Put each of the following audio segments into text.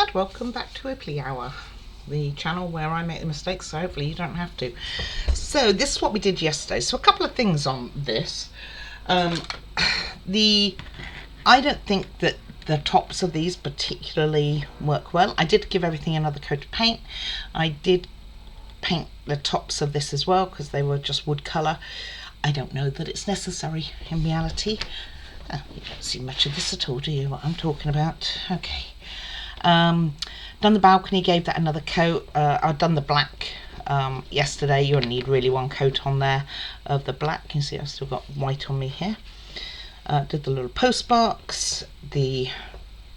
Good, welcome back to Oakley Hour, the channel where I make the mistakes, so hopefully you don't have to. So this is what we did yesterday. So a couple of things on this. I don't think that the tops of these particularly work well. I did give everything another coat of paint. I did paint the tops of this as well because they were just wood colour. I don't know that it's necessary in reality. You don't see much of this at all, do you, what I'm talking about? Okay. Done the balcony, gave that another coat. I've done the black yesterday. You only need really one coat on there of the black. You can see I've still got white on me here. Did the little post box, the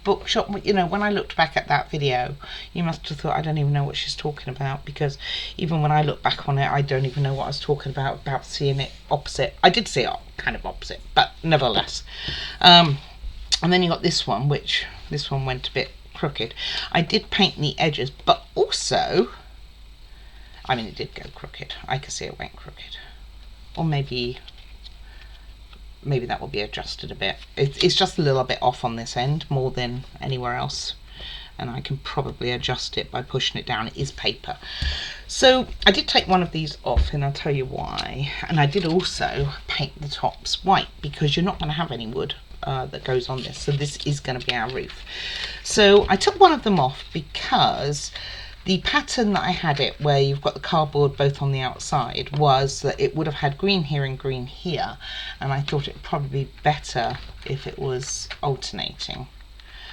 bookshop. You know, when I looked back at that video, you must have thought I don't even know what she's talking about, because even when I look back on it, I don't even know what I was talking about seeing it opposite. I did see it kind of opposite, but nevertheless. And then you got this one, which this one went a bit crooked. I did paint the edges, but also, I mean, it did go crooked. I could see it went crooked, or maybe that will be adjusted a bit. It's just a little bit off on this end more than anywhere else, and I can probably adjust it by pushing it down. It is paper. So I did take one of these off, and I'll tell you why. And I did also paint the tops white, because you're not going to have any wood that goes on this, so this is going to be our roof. So I took one of them off because the pattern that I had it, where you've got the cardboard both on the outside, was that it would have had green here and green here, and I thought it would probably be better if it was alternating.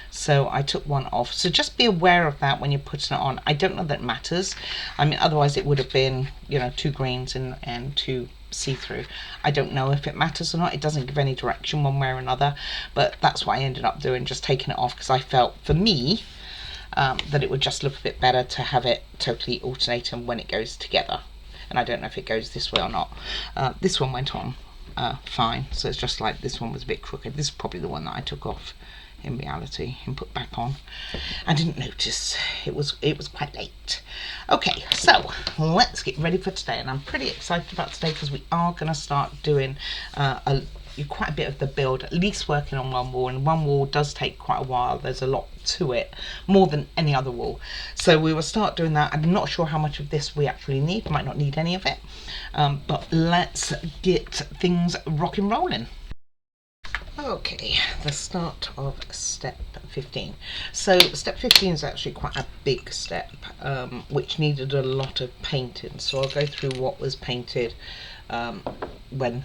So I took one off. So just be aware of that when you're putting it on. I don't know that it matters. I mean, otherwise it would have been, you know, two greens and two see-through. I don't know if it matters or not. It doesn't give any direction one way or another, but that's what I ended up doing, just taking it off, because I felt, for me, that it would just look a bit better to have it totally alternating when it goes together. And I don't know if it goes this way or not. This one went on fine, so it's just like this one was a bit crooked. This is probably the one that I took off in reality and put back on. I didn't notice. It was quite late. Okay, so let's get ready for today, and I'm pretty excited about today because we are going to start doing quite a bit of the build, at least working on one wall, and one wall does take quite a while. There's a lot to it, more than any other wall, so we will start doing that. I'm not sure how much of this we actually need. Might not need any of it, but let's get things rock and rolling. Okay, the start of step 15. So step 15 is actually quite a big step, which needed a lot of painting, so I'll go through what was painted when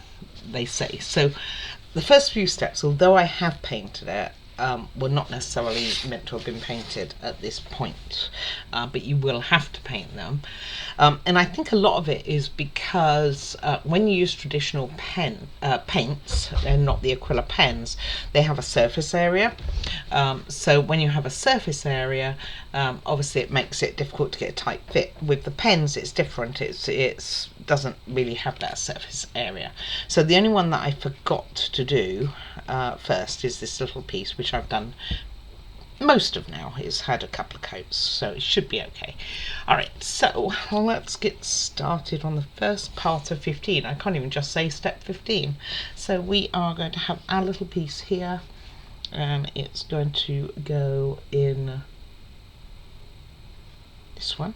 they say. So the first few steps, although I have painted it, were not necessarily meant to have been painted at this point, but you will have to paint them. And I think a lot of it is because when you use traditional paints, and not the acrylic pens, they have a surface area. So when you have a surface area, obviously it makes it difficult to get a tight fit. With the pens, it's different. It's doesn't really have that surface area. So the only one that I forgot to do first is this little piece, which I've done most of now. It's had a couple of coats, so it should be okay. Alright, so let's get started on the first part of 15. I can't even just say step 15. So we are going to have our little piece here, and it's going to go in this one,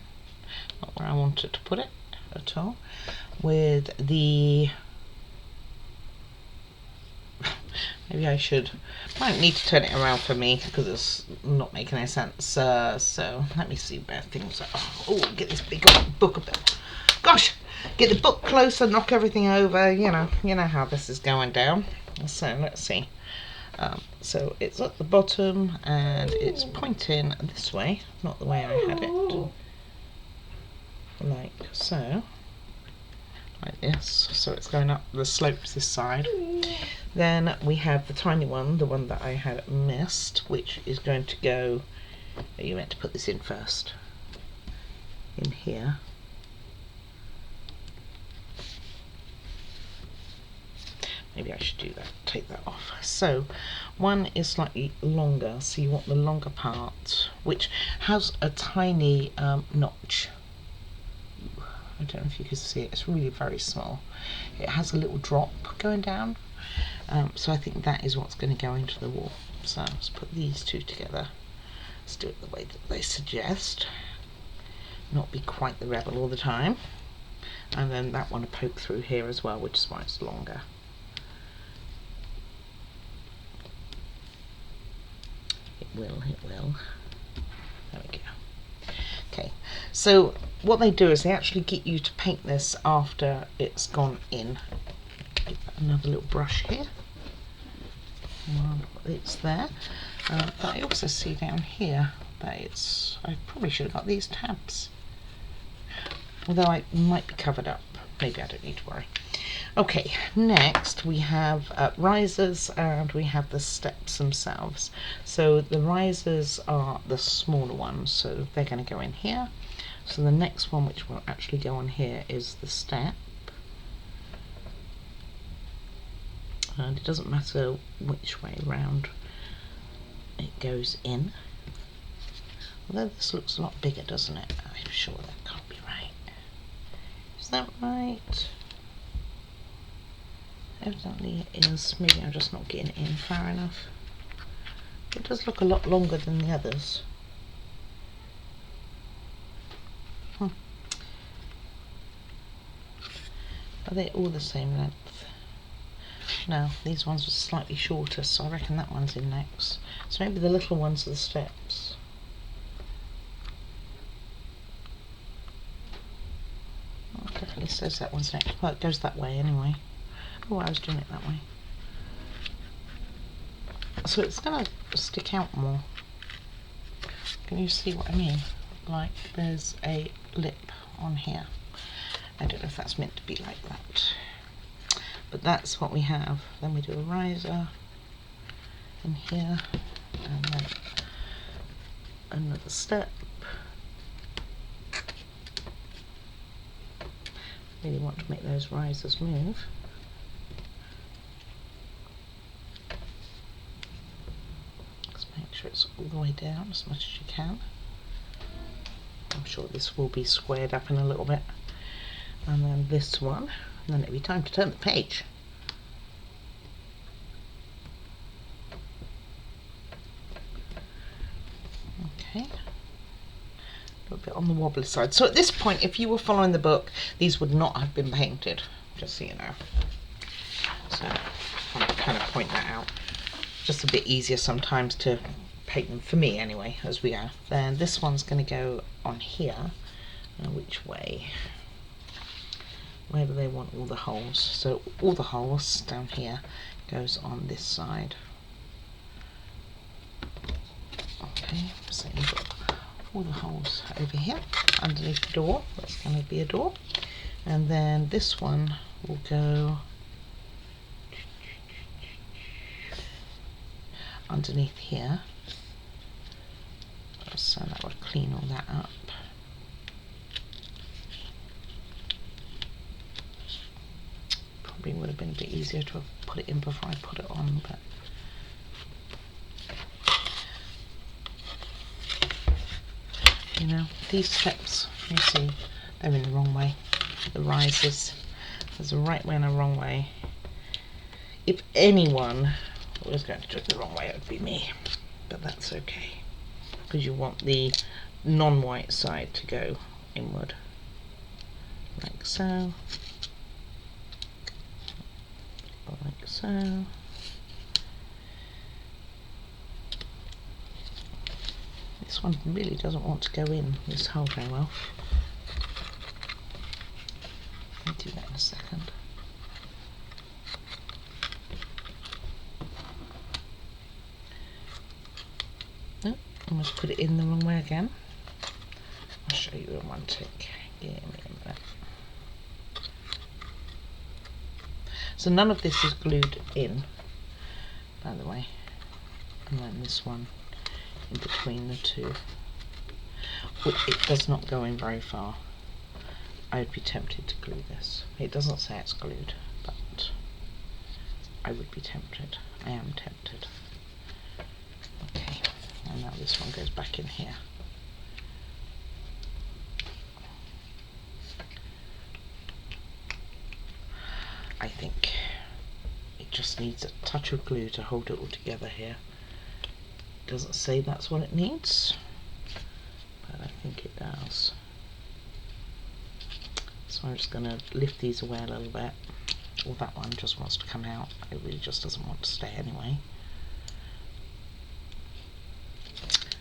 not where I wanted to put it at all, with the maybe I might need to turn it around for me because it's not making any sense. So let me see where things are. Oh, get this big book a bit. Gosh, get the book closer, knock everything over. You know how this is going down. So let's see. So it's at the bottom and it's pointing this way, not the way I had it. Like so. Like this, so it's going up the slopes this side. Then we have the tiny one, the one that I had missed, which is going to go, you meant to put this in first, in here. Maybe I should do that, take that off. So one is slightly longer, so you want the longer part, which has a tiny notch. I don't know if you can see it, it's really very small. It has a little drop going down, so I think that is what's going to go into the wall. So let's put these two together. Let's do it the way that they suggest. Not be quite the rebel all the time. And then that one to poke through here as well, which is why it's longer. It will. There we go. Okay, so what they do is they actually get you to paint this after it's gone in. Give that another little brush here. It's there. But I also see down here that I probably should have got these tabs. Although I might be covered up. Maybe I don't need to worry. Okay, next we have risers, and we have the steps themselves. So the risers are the smaller ones, so they're going to go in here. So the next one, which will actually go on here, is the step. And it doesn't matter which way round it goes in. Although this looks a lot bigger, doesn't it? I'm sure that can't be right. Is that right? Evidently it is. Maybe I'm just not getting it in far enough. It does look a lot longer than the others. Are they all the same length? No, these ones are slightly shorter, so I reckon that one's in next. So maybe the little ones are the steps. Oh, it definitely says that one's next. Well, it goes that way anyway. Oh, I was doing it that way. So it's going to stick out more. Can you see what I mean? Like there's a lip on here. I don't know if that's meant to be like that. But that's what we have. Then we do a riser in here, and then another step. Really want to make those risers move. Just make sure it's all the way down as much as you can. I'm sure this will be squared up in a little bit. And then this one, and then it'll be time to turn the page. Okay, a little bit on the wobbly side. So at this point, if you were following the book, these would not have been painted, just so you know. So I want to kind of point that out. Just a bit easier sometimes to paint them, for me anyway, as we go. Then this one's going to go on here. Which way? Where do they want all the holes? So all the holes down here goes on this side. Okay, so you've got all the holes over here underneath the door. That's going to be a door. And then this one will go underneath here. So that would clean all that up. Probably would have been a bit easier to have put it in before I put it on, but you know, these steps, you see, they're in the wrong way. The risers, there's a right way and a wrong way. If anyone was going to do it the wrong way, it would be me, but that's okay, because you want the non-white side to go inward, like so. Like so. This one really doesn't want to go in this hole very well. I'll do that in a second. Oh, almost put it in the wrong way again. I'll show you in one tick. Give me a minute. So none of this is glued in, by the way, and then this one in between the two. It does not go in very far. I would be tempted to glue this. It doesn't say it's glued, but I would be tempted. I am tempted. Okay, and now this one goes back in here. I think it just needs a touch of glue to hold it all together here. doesn't say that's what it needs, but I think it does. So I'm just going to lift these away a little bit. Well, that one just wants to come out. It really just doesn't want to stay anyway.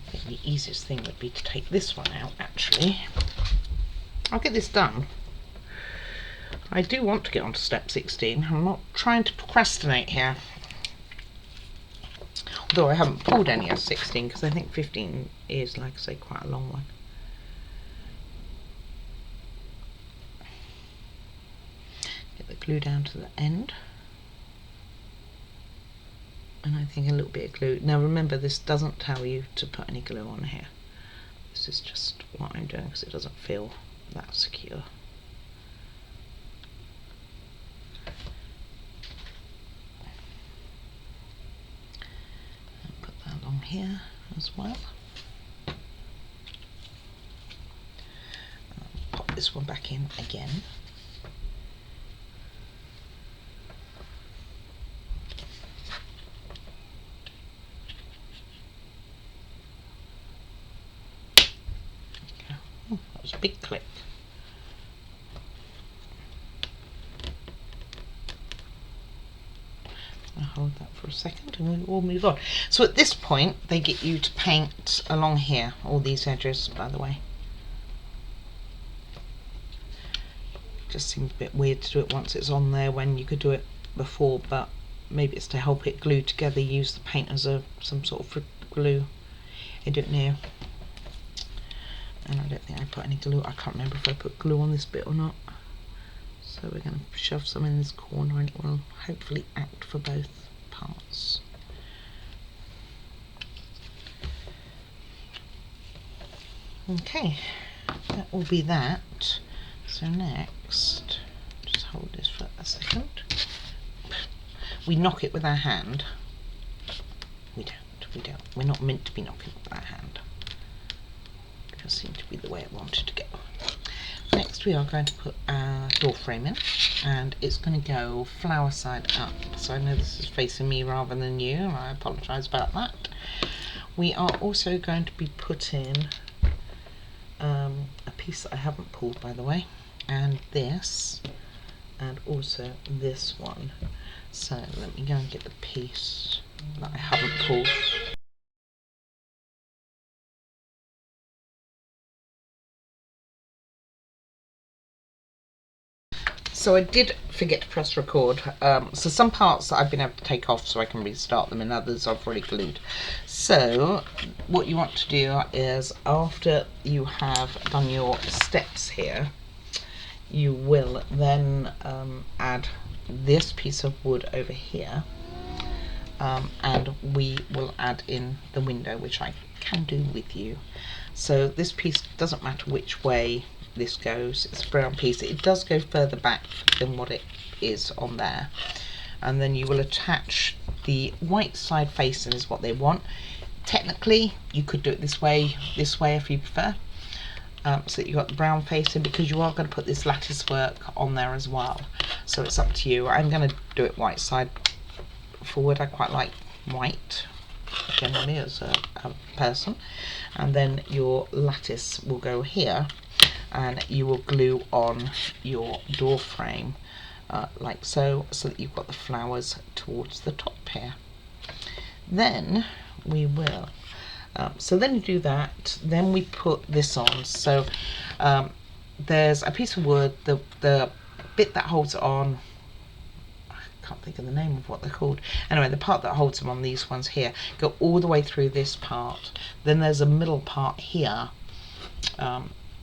I think the easiest thing would be to take this one out, actually. I'll get this done. I do want to get on to step 16. I'm not trying to procrastinate here. Although I haven't pulled any of 16, because I think 15 is, like I say, quite a long one. Get the glue down to the end. And I think a little bit of glue. Now remember, this doesn't tell you to put any glue on here. This is just what I'm doing because it doesn't feel that secure. And put that along here as well. Pop this one back in again. Oh, that was a big clip. I'll hold that for a second and we'll move on. So at this point they get you to paint along here, all these edges, by the way. Just seems a bit weird to do it once it's on there when you could do it before, but maybe it's to help it glue together. Use the paint as some sort of glue. I don't know. And I don't think I put any glue. I can't remember if I put glue on this bit or not. So we're going to shove some in this corner and it will hopefully act for both parts. Okay, that will be that. So next, just hold this for a second. We knock it with our hand. We don't. We're not meant to be knocking it with our hand. It just seemed to be the way it wanted to go. Next we are going to put our door frame in, and it's going to go flower side up. So I know this is facing me rather than you, and I apologise about that. We are also going to be putting a piece that I haven't pulled, by the way, and this, and also this one. So let me go and get the piece that I haven't pulled. So I did forget to press record, so some parts that I've been able to take off so I can restart them, and others I've already glued. So what you want to do is, after you have done your steps here, you will then add this piece of wood over here, and we will add in the window, which I can do with you. So this piece, doesn't matter which way this goes, it's a brown piece, it does go further back than what it is on there, and then you will attach the white side facing is what they want. Technically you could do it this way if you prefer, so that you've got the brown facing, because you are going to put this lattice work on there as well, so it's up to you. I'm going to do it white side forward. I quite like white generally as a person. And then your lattice will go here, and you will glue on your door frame like so, so that you've got the flowers towards the top here. Then we will so then you do that, then we put this on. So there's a piece of wood, the bit that holds it on, I can't think of the name of what they're called. Anyway, the part that holds them on, these ones here, go all the way through this part. Then there's a middle part here,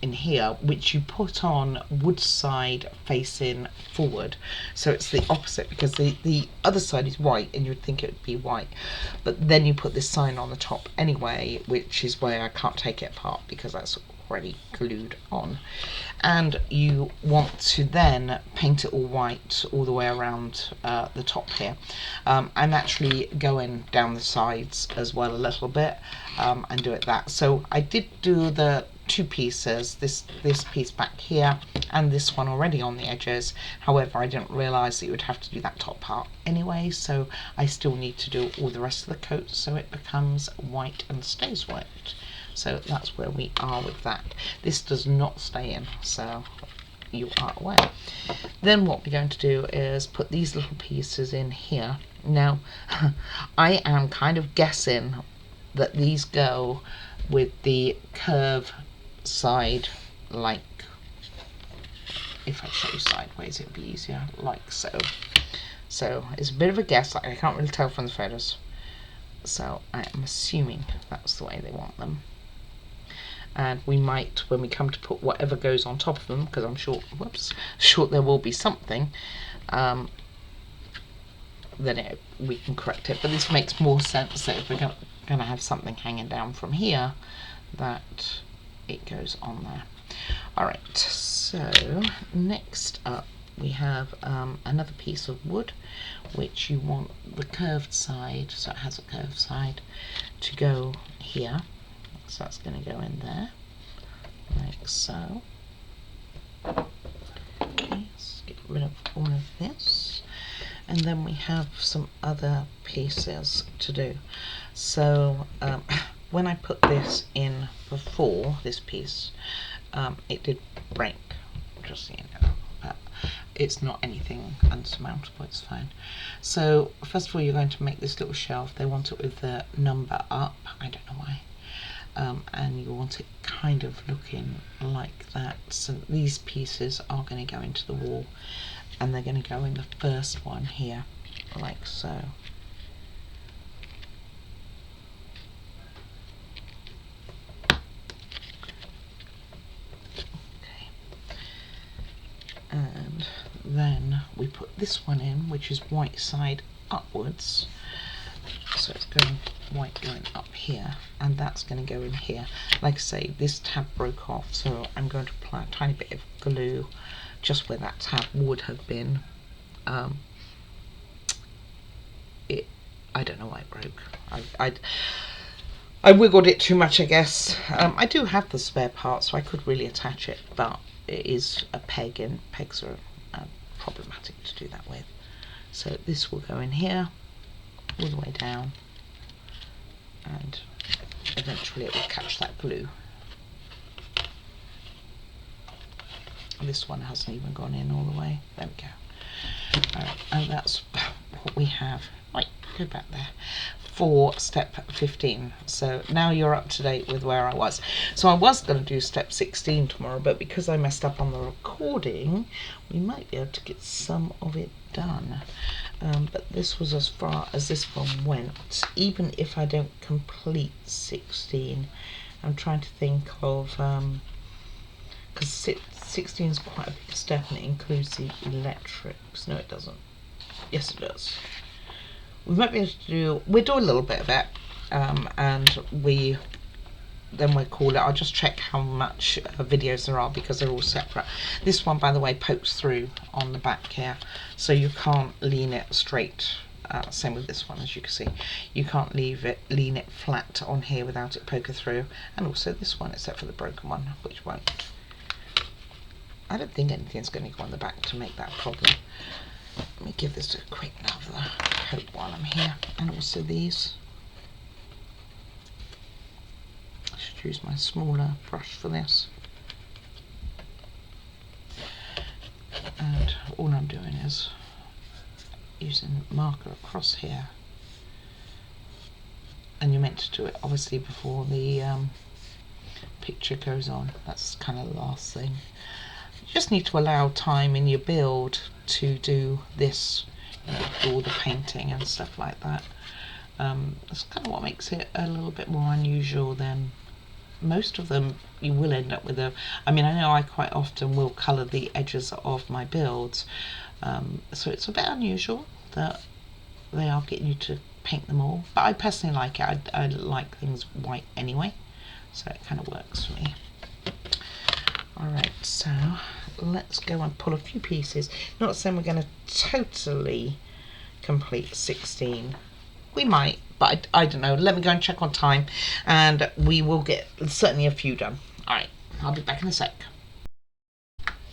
in here, which you put on wood side facing forward, so it's the opposite, because the other side is white and you'd think it would be white, but then you put this sign on the top anyway, which is where I can't take it apart because that's already glued on. And you want to then paint it all white all the way around the top here. I'm actually going down the sides as well a little bit, and do it that. So I did do the two pieces, this piece back here and this one already on the edges. However, I didn't realise that you would have to do that top part anyway, so I still need to do all the rest of the coat so it becomes white and stays white. So that's where we are with that. This does not stay in, so you are aware. Then what we're going to do is put these little pieces in here. Now I am kind of guessing that these go with the curve side, like if I show you sideways it'd be easier, like so. So it's a bit of a guess, like I can't really tell from the photos, so I am assuming that's the way they want them. And we might, when we come to put whatever goes on top of them, because I'm sure, sure there will be something, then we can correct it. But this makes more sense that if we're going to have something hanging down from here, that it goes on there. Alright, so next up we have another piece of wood, which you want the curved side, so it has a curved side, to go here. So that's going to go in there, like so. Okay, let's get rid of all of this. And then we have some other pieces to do. So when I put this in before, this piece, it did break, just so you know. But it's not anything unsurmountable, it's fine. So first of all, you're going to make this little shelf. They want it with the number up, I don't know why. And you want it kind of looking like that. So these pieces are going to go into the wall, and they're going to go in the first one here, like so. Okay. And then we put this one in, which is white side upwards. So it's going white going up here, and that's going to go in here. Like I say, this tab broke off, so I'm going to apply a tiny bit of glue just where that tab would have been. I don't know why it broke. I wiggled it too much, I guess. I do have the spare part, so I could really attach it, but it is a peg, and pegs are problematic to do that with. So this will go in here, all the way down, and eventually it will catch that glue. This one hasn't even gone in all the way. There we go. Alright, and that's what we have. Right, go back there. For step 15. So now you're up to date with where I was. So I was going to do step 16 tomorrow, but because I messed up on the recording, we might be able to get some of it done. But this was as far as this one went. Even if I don't complete 16, I'm trying to think of, because 16 is quite a big step and it includes the electrics. No, it doesn't. Yes, it does. We might be able to do, we'll do a little bit of it, and then we'll call it. I'll just check how much videos there are because they're all separate. This one, by the way, pokes through on the back here, so you can't lean it straight. Same with this one, as you can see. You can't lean it flat on here without it poking through. And also this one, except for the broken one, which won't. I don't think anything's going to go on the back to make that a problem. Let me give this a quick another coat while I'm here. And also these. I should use my smaller brush for this. And all I'm doing is using marker across here. And you're meant to do it obviously before the picture goes on. That's kind of the last thing. You just need to allow time in your build to do this, you know, do all the painting and stuff like that. That's kind of what makes it a little bit more unusual than most of them. You will end up with I mean, I know I quite often will colour the edges of my builds, so it's a bit unusual that they are getting you to paint them all, but I personally like it. I like things white anyway, so it kind of works for me. Alright, so let's go and pull a few pieces. Not saying we're going to totally complete 16. We might, but I don't know. Let me go and check on time, and we will get certainly a few done. Alright, I'll be back in a sec.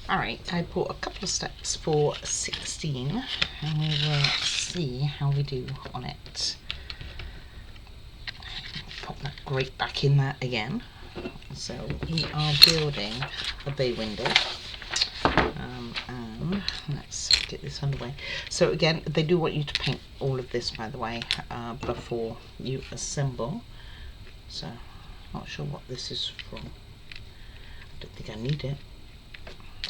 Alright, I bought a couple of steps for 16 and we will see how we do on it. Pop that grate back in there again. So we are building a bay window. And let's get this underway. So again, they do want you to paint all of this, by the way, before you assemble. So not sure what this is from. I don't think I need it.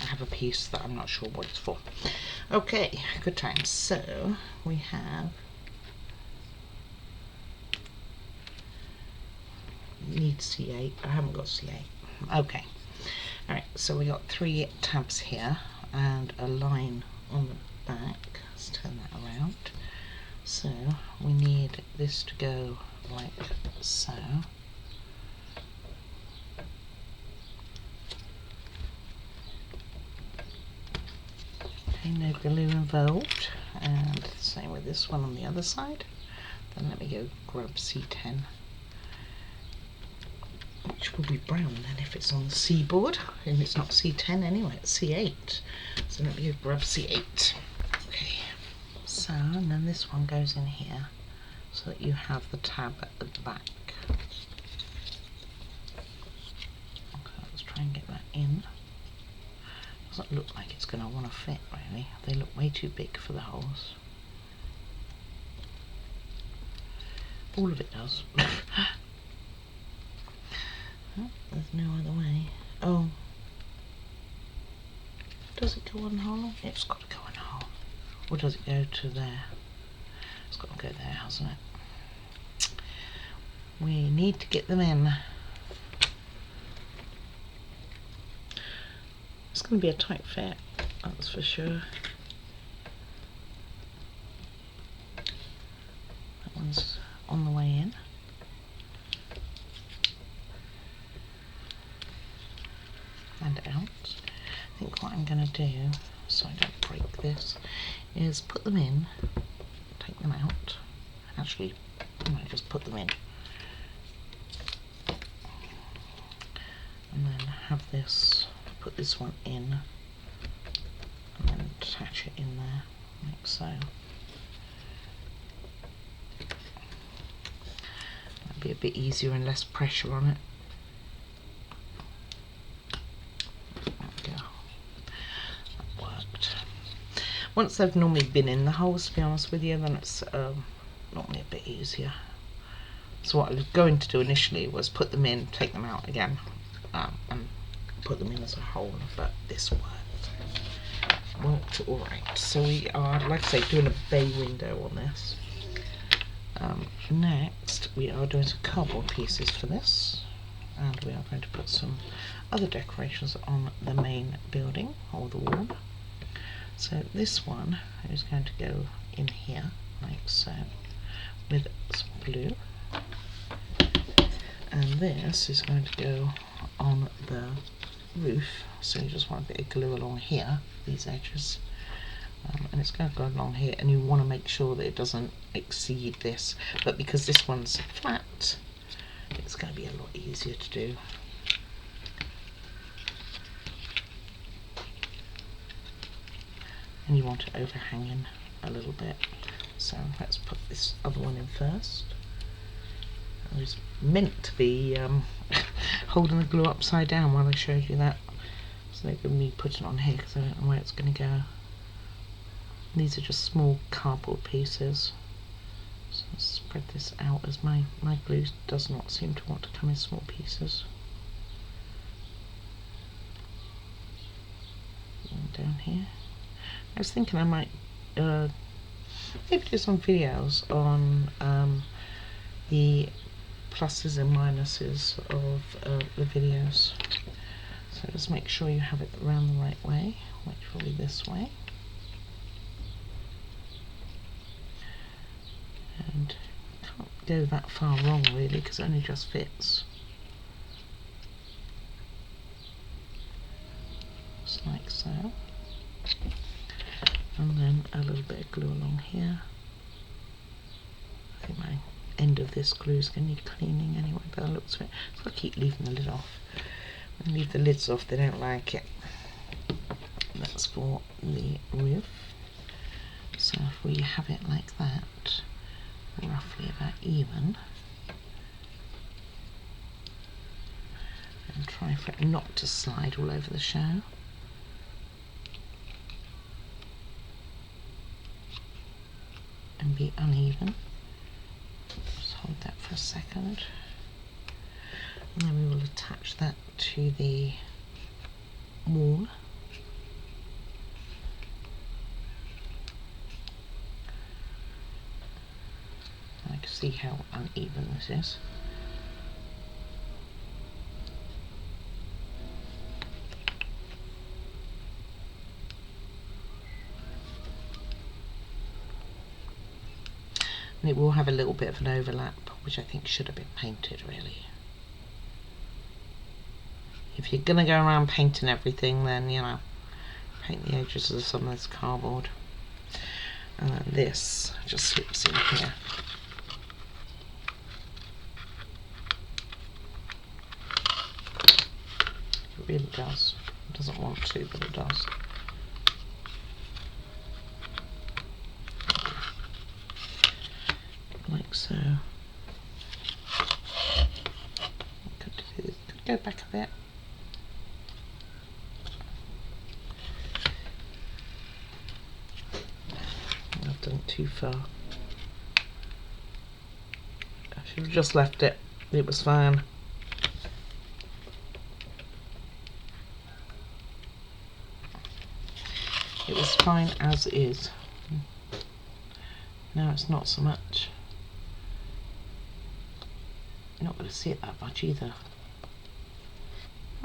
I have a piece that I'm not sure what it's for. Okay, good times. So we have need C8. I haven't got C8. Okay. Alright, so we got 3 tabs here and a line on the back. Let's turn that around. So we need this to go like so. Okay, no glue involved. And same with this one on the other side. Then let me go grab C10. Which will be brown then if it's on the C board, and it's not C10 anyway, it's C8. So let me go grab C8. Okay, so and then this one goes in here so that you have the tab at the back. Okay, let's try and get that in. Doesn't look like it's going to want to fit really, they look way too big for the holes. All of it does. Oh, there's no other way. Oh. Does it go on the hole? It's got to go on the hole. Or does it go to there? It's got to go there, hasn't it? We need to get them in. It's going to be a tight fit, that's for sure. That one's on the way in. And out. I think what I'm going to do, so I don't break this, is put them in, take them out. Actually, I might just put them in. And then have this, put this one in, and then attach it in there, like so. That'd be a bit easier and less pressure on it. Once they've normally been in the holes, to be honest with you, then it's normally a bit easier. So what I was going to do initially was put them in, take them out again, and put them in as a hole, but this worked alright. So we are, like I say, doing a bay window on this. Next, we are doing some cardboard pieces for this, and we are going to put some other decorations on the main building, or the wall. So this one is going to go in here, like so, with some blue. And this is going to go on the roof, so you just want a bit of glue along here, these edges. And it's going to go along here, and you want to make sure that it doesn't exceed this. But because this one's flat, it's going to be a lot easier to do. And you want it overhanging a little bit. So let's put this other one in first. I was meant to be holding the glue upside down while I showed you that. So they're going to be putting it on here because I don't know where it's going to go. These are just small cardboard pieces. So let's spread this out as my glue does not seem to want to come in small pieces. And down here. I was thinking I might maybe do some videos on the pluses and minuses of the videos. So just make sure you have it around the right way, which will be this way. And can't go that far wrong really because it only just fits. Just like so. And then a little bit of glue along here. I think my end of this glue is going to need cleaning anyway, but it looks a bit, so I'll keep leaving the lid off. Leave the lids off, they don't like it. That's for the roof. So if we have it like that, roughly about even, and try for it not to slide all over the show. And be uneven. Just hold that for a second. And then we will attach that to the wall. I can see how uneven this is. And it will have a little bit of an overlap, which I think should have been painted really. If you're going to go around painting everything, then, you know, paint the edges of some of this cardboard. And then this just slips in here. It really does. It doesn't want to, but it does. Like so. Could go back a bit. I've done it too far. I should have just left it. It was fine. It was fine as is. Now it's not so much. You're not going to see it that much either.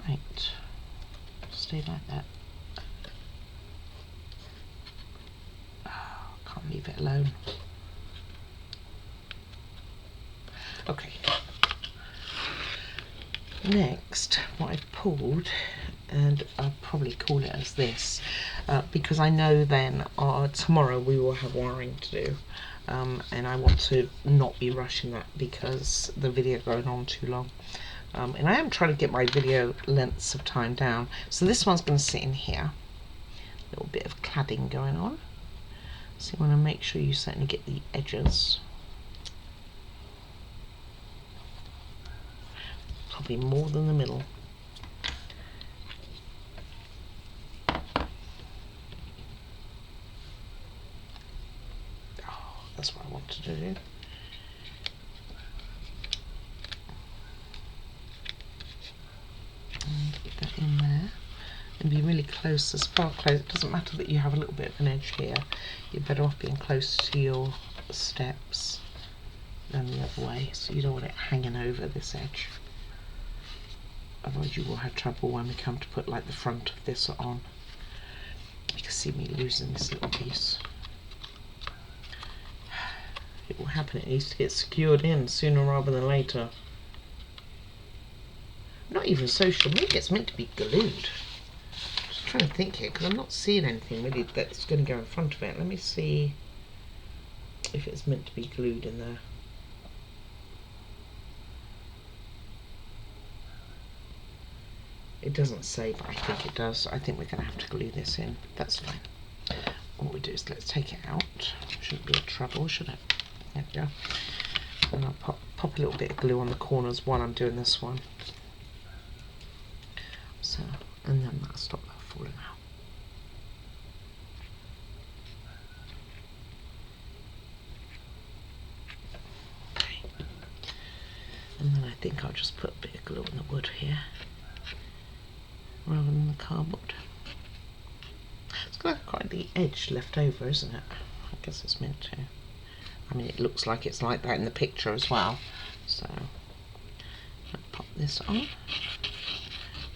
Right. Stay like that. Oh, can't leave it alone. Okay. Next, what I've pulled, and I'll probably call it as this, because I know then tomorrow we will have wiring to do, and I want to not be rushing that because the video going on too long. And I am trying to get my video lengths of time down. So this one's going to sit in here. A little bit of cladding going on. So you want to make sure you certainly get the edges. Probably more than the middle. Oh, that's what I want to do. Get that in there and be really close, as far close. It doesn't matter that you have a little bit of an edge here. You're better off being close to your steps than the other way, so you don't want it hanging over this edge. Otherwise you will have trouble when we come to put like the front of this on. You can see me losing this little piece. It will happen, it needs to get secured in sooner rather than later. Not even social, maybe it's meant to be glued. Just trying to think here, because I'm not seeing anything really that's going to go in front of it. Let me see if it's meant to be glued in there. It doesn't say, but I think it does. I think we're going to have to glue this in. That's fine. What we do is let's take it out. Shouldn't be a trouble, should it? There we go. And I'll pop a little bit of glue on the corners while I'm doing this one. So, and then that'll stop that falling out. Okay. And then I think I'll just put a bit of glue on the wood here, rather than the cardboard. It's got quite the edge left over, isn't it? I guess it's meant to. I mean, it looks like it's like that in the picture as well. So, I'll pop this on.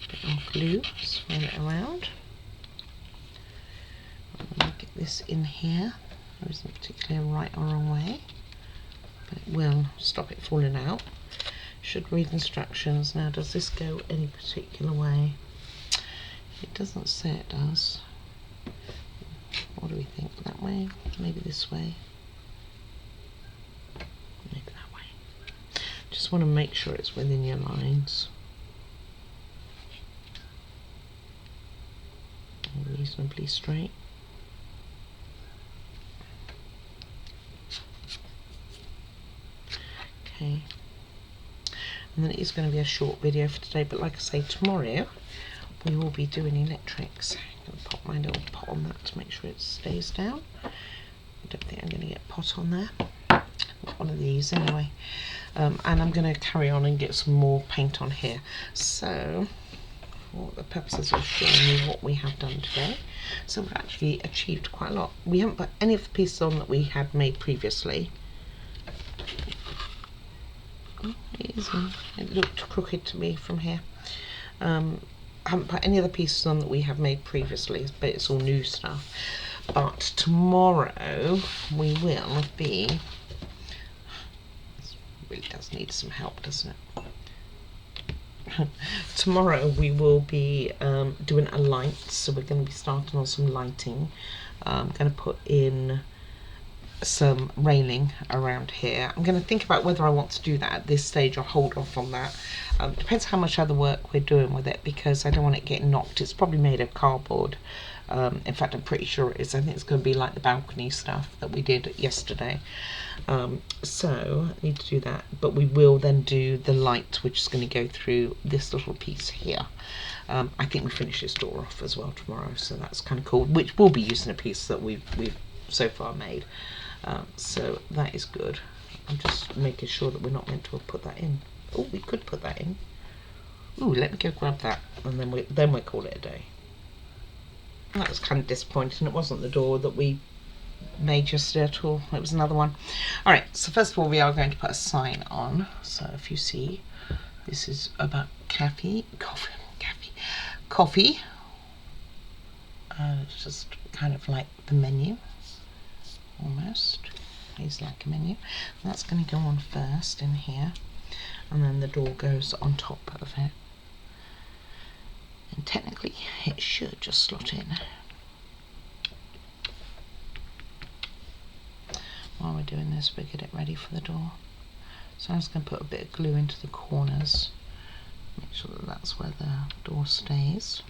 Bit more glue, swirl it around. I'm going to get this in here. There isn't particularly a right or wrong way, but it will stop it falling out. Should read instructions. Now, does this go any particular way? It doesn't say it does. What do we think? That way? Maybe this way? Maybe that way. Just want to make sure it's within your lines. reasonably straight. Okay, and then it is going to be a short video for today, but like I say, tomorrow we will be doing electrics. I'm going to pop my little pot on that to make sure it stays down. I don't think I'm going to get pot on there. Not one of these anyway. And I'm going to carry on and get some more paint on here. So, for the purposes of showing you what we have done today, so we've actually achieved quite a lot. We haven't put any of the pieces on that we had made previously. Oh, it looked crooked to me from here. I haven't put any of the pieces on that we have made previously, but it's all new stuff. But tomorrow we will be, this really does need some help, doesn't it? Tomorrow we will be doing a light, so we're going to be starting on some lighting. I'm going to put in some railing around here. I'm going to think about whether I want to do that at this stage or hold off on that. Depends how much other work we're doing with it, because I don't want it getting knocked. It's probably made of cardboard. In fact, I'm pretty sure it is. I think it's going to be like the balcony stuff that we did yesterday. So I need to do that, but we will then do the light, which is going to go through this little piece here. I think we finish this door off as well tomorrow, so that's kind of cool, which will be using a piece that we've so far made. So that is good. I'm just making sure that we're not meant to have put that in. Oh, we could put that in. Ooh, let me go grab that, and then we call it a day. That was kind of disappointing. It wasn't the door that we made yesterday at all. It was another one. All right. So first of all, we are going to put a sign on. So if you see, this is about coffee. It's just kind of like the menu. Almost is like a menu, and that's going to go on first in here, and then the door goes on top of it, and technically it should just slot in. While we're doing this, we get it ready for the door. So I'm just going to put a bit of glue into the corners, make sure that that's where the door stays.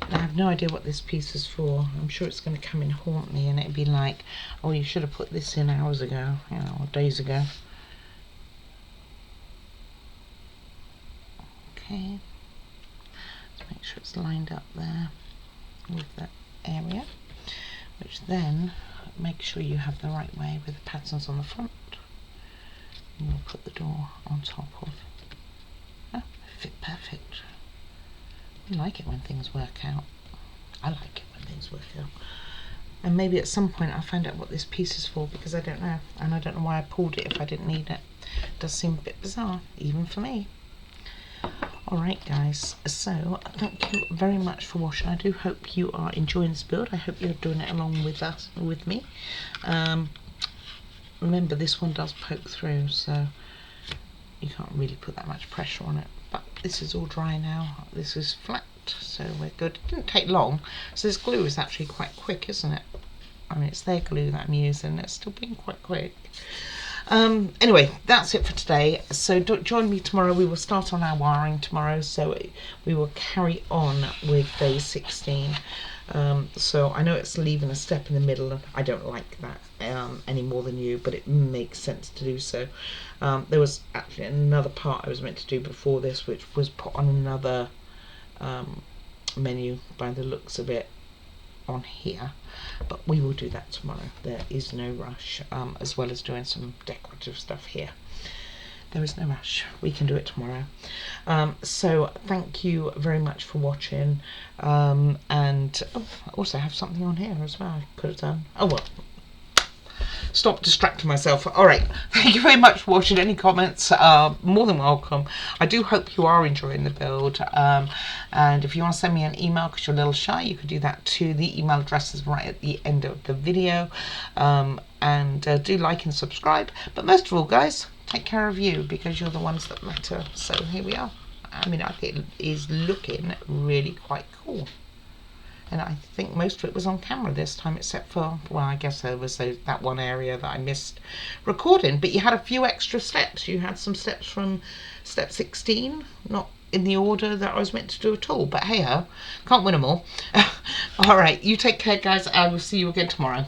I have no idea what this piece is for. I'm sure it's going to come and haunt me, and it'd be like, oh, you should have put this in hours ago, you know, or days ago. Okay, let's make sure it's lined up there with that area, which then make sure you have the right way with the patterns on the front, and we'll put the door on top of. Oh, fit perfect. I like it when things work out. I like it when things work out. And maybe at some point I'll find out what this piece is for, because I don't know. And I don't know why I pulled it if I didn't need it. It does seem a bit bizarre, even for me. Alright guys, so thank you very much for watching. I do hope you are enjoying this build. I hope you're doing it along with me. Remember, this one does poke through, so you can't really put that much pressure on it. But this is all dry now. This is flat, so we're good. It didn't take long. So this glue is actually quite quick, isn't it? I mean, it's their glue that I'm using. It's still being quite quick. Anyway, that's it for today. So join me tomorrow. We will start on our wiring tomorrow. So we will carry on with day 16. So I know it's leaving a step in the middle, and I don't like that any more than you, but it makes sense to do so. There was actually another part I was meant to do before this, which was put on another menu by the looks of it on here, but we will do that tomorrow. There is no rush, as well as doing some decorative stuff here. There is no rush. We can do it tomorrow. So thank you very much for watching. And oh, I also have something on here as well I could have done. Oh well. Stop distracting myself. All right. Thank you very much for watching. Any comments are more than welcome. I do hope you are enjoying the build. And if you want to send me an email because you're a little shy, you could do that to the email addresses right at the end of the video. And do like and subscribe. But most of all, guys, take care of you, because you're the ones that matter. So here we are. I mean, I think it is looking really quite cool. And I think most of it was on camera this time, except for, well, I guess there was that one area that I missed recording. But you had a few extra steps. You had some steps from step 16, not in the order that I was meant to do at all. But hey ho, can't win them all. All right, you take care, guys. I will see you again tomorrow.